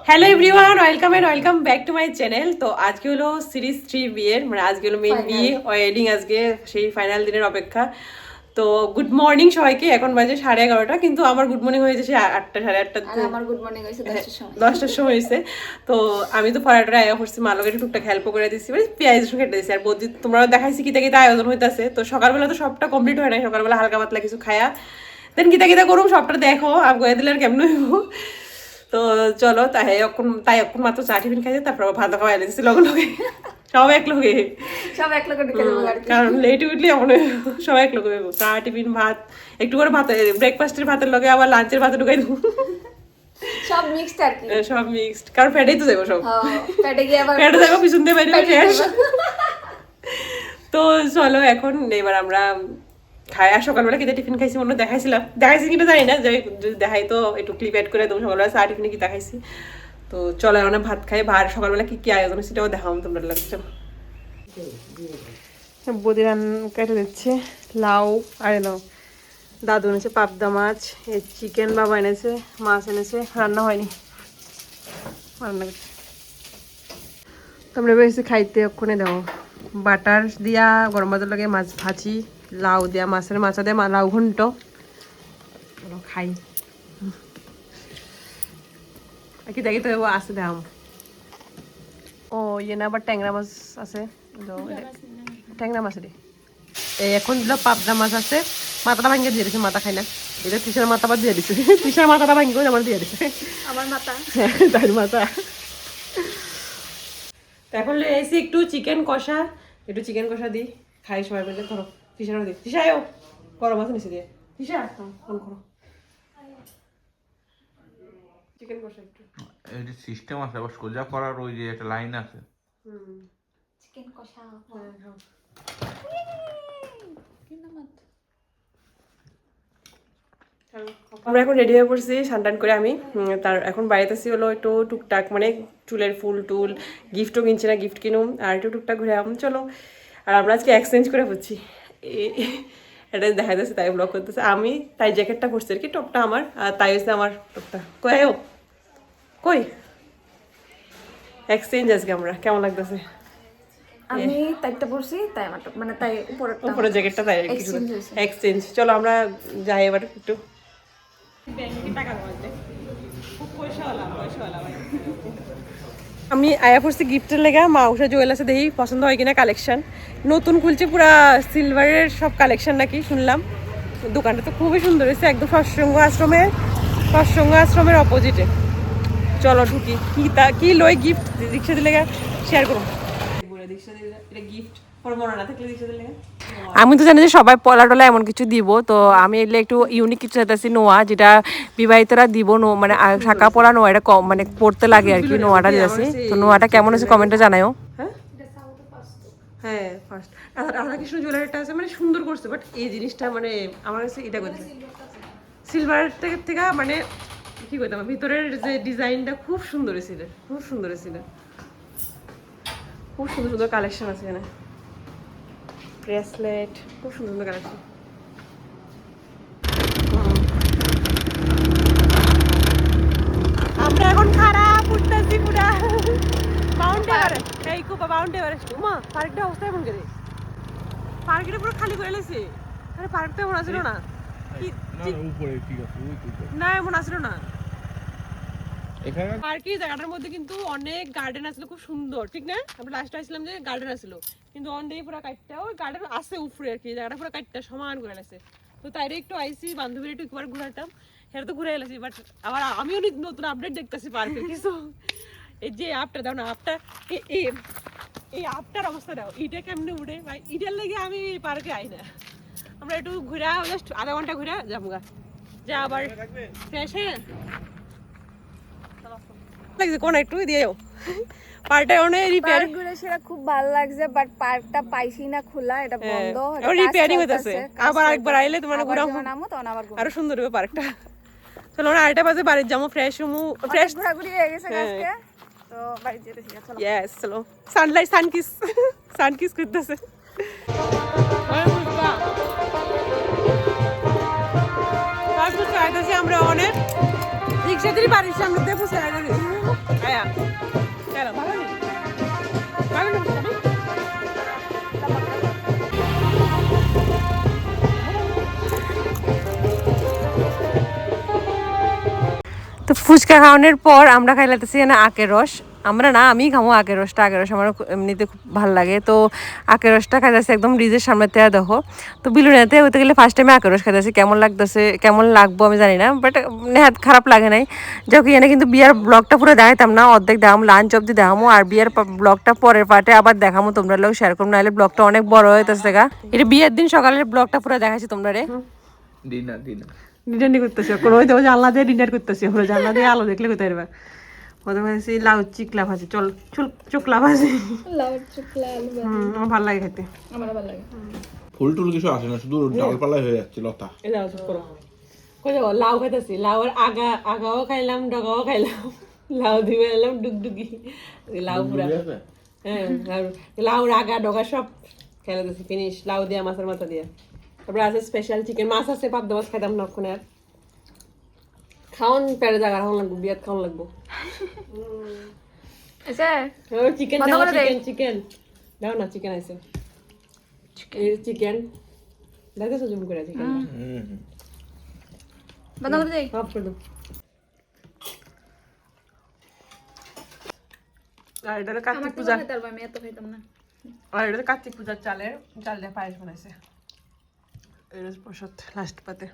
Hello everyone, welcome back to my channel. তো আজকে হলো সিরিজ 3 বিয়ের, মানে আজকে হলো মেইন বিয়ে ওয়েডিং, আজকে সেই ফাইনাল দিনের অপেক্ষা। তো গুড মর্নিং সবাইকে। এখন বাজে 11:30, কিন্তু আমার গুড মর্নিং হয়েছে সেই 8টা 8:30, আমার গুড মর্নিং হয়েছে 10টার সময়। 10টার সময় হয়েছে। তো আমি তো পড়াটা আয়া করছি, মালকে টুকটাক হেল্প করে দিচ্ছি, মানে পেঁয়াজ রসুন কেটে দিচ্ছি। আর বৌদি তোমরা দেখাইছি কিতা কিতা আয়োজন হইতাছে। তো সকালবেলা তো সবটা কমপ্লিট হয় নাই, সকালবেলা হালকা পাতলা কিছু খায়া দেন কিতা কিতা করুম সবটা দেখো আর গয়ে দিলে আর কেমন হইব। তো চলো তাই এখন মাত্র চা টিফিন খাইছে, তারপর ভাত খাওয়া এনেছি লগে লগে, সব এক লগে, সব এক লগে ঢুকে দেবো গাড়িতে। কারণ লেট উঠলে এমন সব এক লগে চা টিফিন ভাত একটু করে ভাত, ব্রেকফাস্টের ভাতের লগে আবার লাঞ্চের ভাতে ঢুকাই দেবো, সব মিক্সড আর কি, সব মিক্সড, কারণ ফ্যাটেই তো যাবো সব, পেটে গিয়ে আবার ফ্যাটে যাবো পিছন দিয়ে বাইরে পেটে শেষ। যাবো। তো চলো এখন এবার আমরা খাই। আর সকালবেলা কিতা টিফিন খাইছি মনে হয় দেখাইছি কিনা জানি না, যদি দেখাই তো একটু ক্লিপ অ্যাড করে দেবো। সকালবেলা চা টিফিনে কি দেখাইছি। তো চলো এখন ভাত খাই। ভাত সকালবেলা কি কি আয়োজন সেটাও দেখাও তোমরা লাগছে। বদি রান কেটে দিচ্ছে লাউ, আরে লাউ, দাদু এনেছে পাবদা মাছ, এই চিকেন বাবা এনেছে, মাছ এনেছে, রান্না হয়নি, রান্না করছে। তোমরা বেশি খাইতে ওখানে দাও বাটার দিয়া গরম ভাতের লগে মাছ ভাজি, লাউ দিয়া মাছের মাছা দিয়া লাউ ঘন্ট খাই। কি দেখি তো আছে দাম। ও ইয়ে না, আবার ট্যাংরা মাছ আছে, ট্যাংরা মাছ রে। এই এখন দিল পাবদা মাছ আছে, মাথাটা ভাঙিয়ে দিয়ে দিছে, মাথা খাই না, এটা তিসার মাথা আবার দিয়ে দিছে, তিসার মাথাটা ভাঙিয়ে আমার দিয়ে দিছে, আমার মাথা তার মাথা। এখন এসে একটু চিকেন কষা দিই, খাই সবাই মিলে। ধরো তিসারও দিই, তিসাও গরম মাছ নিচে দিয়ে, তিসা ফোন করো, চিকেন কষা একটু। এই যে সিস্টেম আছে আবার সোজা করার, ওই যে একটা লাইন আছে। চিকেন কষা আমরা এখন রেডি হয়ে পড়ছি স্নান করে। আমি তার এখন বাড়িতে আসি হলো একটু টুকটাক, মানে চুলের ফুল টুল, গিফটও কিনছি না, গিফট কিনুম আর একটু টুকটাক ঘুরে চলো। আর আমরা আজকে এক্সচেঞ্জ করে হচ্ছি, এটা দেখা যাচ্ছে, তাই ব্লগ করতেছে। আমি তাই জ্যাকেটটা পরছি আর কি, টপটা আমার, আর তাই হচ্ছে আমার টপটা। কই এক্সচেঞ্জ আজকে আমরা, কেমন লাগতেছে? আমি তাইটা পড়ছি, তাই আমার মানে তাই উপরে জ্যাকেটটা তাই এক্সচেঞ্জ। চলো আমরা যাই এবার একটু। আমি আয়া পড়ছি গিফটের লেগা, মা উষা জুয়েলার্সে দেখি পছন্দ হয় কিনা কালেকশন, নতুন খুলছে পুরা সিলভারের সব কালেকশন নাকি শুনলাম। দোকানটা তো খুবই সুন্দর হয়েছে, একদম সৎসঙ্গ আশ্রমের অপোজিটে। চলো ঢুকি, কি লই গিফট রিক্সা দিলে শেয়ার করুন। আমি তো জানি যে সবাই পলা টলা এমন কিছু দিব, তো আমি এলে একটু ইউনিক কিছু চাইতেছি, নোয়া যেটা বিবাহিতরা দিব, মানে শাখা পলা নোয়া, এটা কম মানে পড়তে লাগে আর কি, নোয়াটা দিয়েছি। তো নোয়াটা কেমন আছে কমেন্টে জানাও। হ্যাঁ ফার্স্ট রাধাকৃষ্ণ জুয়েলারিটা আছে, মানে সুন্দর করছে, বাট এই জিনিসটা মানে আমার কাছে এটা করছে সিলভারের থেকে, মানে কি করতাম, ভিতরের যে ডিজাইনটা খুব সুন্দর ছিল, খুব সুন্দর সুন্দর কালেকশন আছে এখানে, ব্রেসলেট, খুব সুন্দর কালেকশন। আমরা এখন খারাপ উঠতেছি পুরা মাউন্ট এভারেস্ট, এই কুপা মাউন্ট এভারেস্ট। উমা পার্কটা অবস্থা এমন করে, পার্কটা পুরো খালি করে লেছে। আরে পার্কটা এমন আসলো না, না এমন আসলো না। পার্কে জায়গাটার মধ্যে কিন্তু অনেক গার্ডেন আসলো, খুব সুন্দর, ঠিক না? আমরা লাস্টে আসলাম যে গার্ডেন আসলো, কিন্তু অনেক পুরো কাটটা, ওই গার্ডেন আছে উপরে আর কি, জায়গাটা পুরো কাটটা সমান করে আছে। তো তাইরে একটু আইসি, বান্ধবীর একটু একবার ঘুরাইতাম, সেটা তো ঘুরে এলাছি। বাট আবার আমিও নতুন আপডেট দেখতেছি পার্কের কিছু। এই যে আপটা দাও না, আপটা এই আপটার অবস্থা দাও, ইটা কেমনে উঠে ভাই, ইটার লেগে আমি পার্কে আই না। আমরা একটু ঘুরে জাস্ট আধা ঘন্টা ঘুরে যাবো গা, যা আবার ফ্রেশ হয়ে লাগছে। কোন একটু দিয়েও পার্কটা অনেক রিপেয়ার ঘুরে সেটা খুব ভালো লাগছে, বাট পার্কটা পাইছি না খোলা, এটা বন্ধ, এখন রিপেয়ারিং হইতাছে। আবার একবার আইলে তোমার ঘুরাবো, নামো তখন আবার আরো সুন্দর হবে পার্কটা। চলো আমরা 8টা বাজে বাড়ি যাবো, ফ্রেশ হমু, ফ্রেশ ঘোরাঘুরি হয়ে গেছে আজকে, তো বাড়ি যেতেছি। চলো ইয়েস চলো, সানকিস করতেছে। আমরা অনেক রিক্সা দিয়ে বাড়ির সামনে দিয়ে বসে ফুচকা খাওয়ানোর পর আমরা খাইলাতেছি না আখের রস। আমরা না, আমি খামো আখের রসটা। আখের রস আমার এমনিতে খুব ভালো লাগে। তো আখের রসটা খাইতেছি একদম ব্রিজের সামনে থেকে দেখো। তো বিলুনিয়াতে হতে গেলে ফার্স্ট টাইমে আখের রস খাইতেছি। কেমন লাগতেছে, কেমন লাগবো আমি জানি না, বাট নেহাত খারাপ লাগে নাই। যাও কি, এনে কিন্তু বিয়ার ব্লগটা পুরো দেখাইতাম না, অর্ধেক দেখাম, লাঞ্চ অব্দি দেখামো। আর বিয়ের ব্লগটা পরের পার্টে আবার দেখামো, তোমরা লোক শেয়ার করবো, নাহলে ব্লগটা অনেক বড় হইতেছে গা। এটা বিয়ের দিন সকালের ব্লগটা পুরো দেখাচ্ছি তোমরা রে। ডিনার ডিনার করতেছি, কোনো হয়তো জানলা দিয়ে ডিনার করতেছি, ওরা জানলা দিয়ে আলো দেখলে কোথায় পারবা। প্রথমে ভাজি লাউ চিকলা ভাজি, চুকলা ভাজি। আমার ভালো লাগে খেতে। ফুল টুল কিছু আসে না, শুধু ডালপালাই হয়ে যাচ্ছে লতা। এই যাও চুপ করো। কই যাবো, লাউ খাইতেছি, লাউয়ের আগাও খাইলাম, ডগাও খাইলাম, লাউ দিয়ে এলাম ডুগডুগি, লাউ পুরা। হ্যাঁ, লাউর আগা ডগা সব খেলাতেছি, ফিনিশ। লাউ দিয়া, মাছের মাথা দিয়া। তারপরে আছে স্পেশাল চিকেন, মাছ আছে, পাবদা মাছ খাইতাম না ওখানে। আর খাওয়ান পেড়ে জায়গা খাওয়ান লাগবো, বিয়াত খাওয়ান লাগবো। চিকেন চিকেন দাও না, চিকেন আছে, চিকেন দেখেছো জুম করে চিকেন অফ করে দাও। আর এটা হলো কার্তিক পূজা, আর এটা কার্তিক পূজার চাল দিয়ে পায়েস বানাইছে। এটা প্রসাদ লাস্ট পাতে।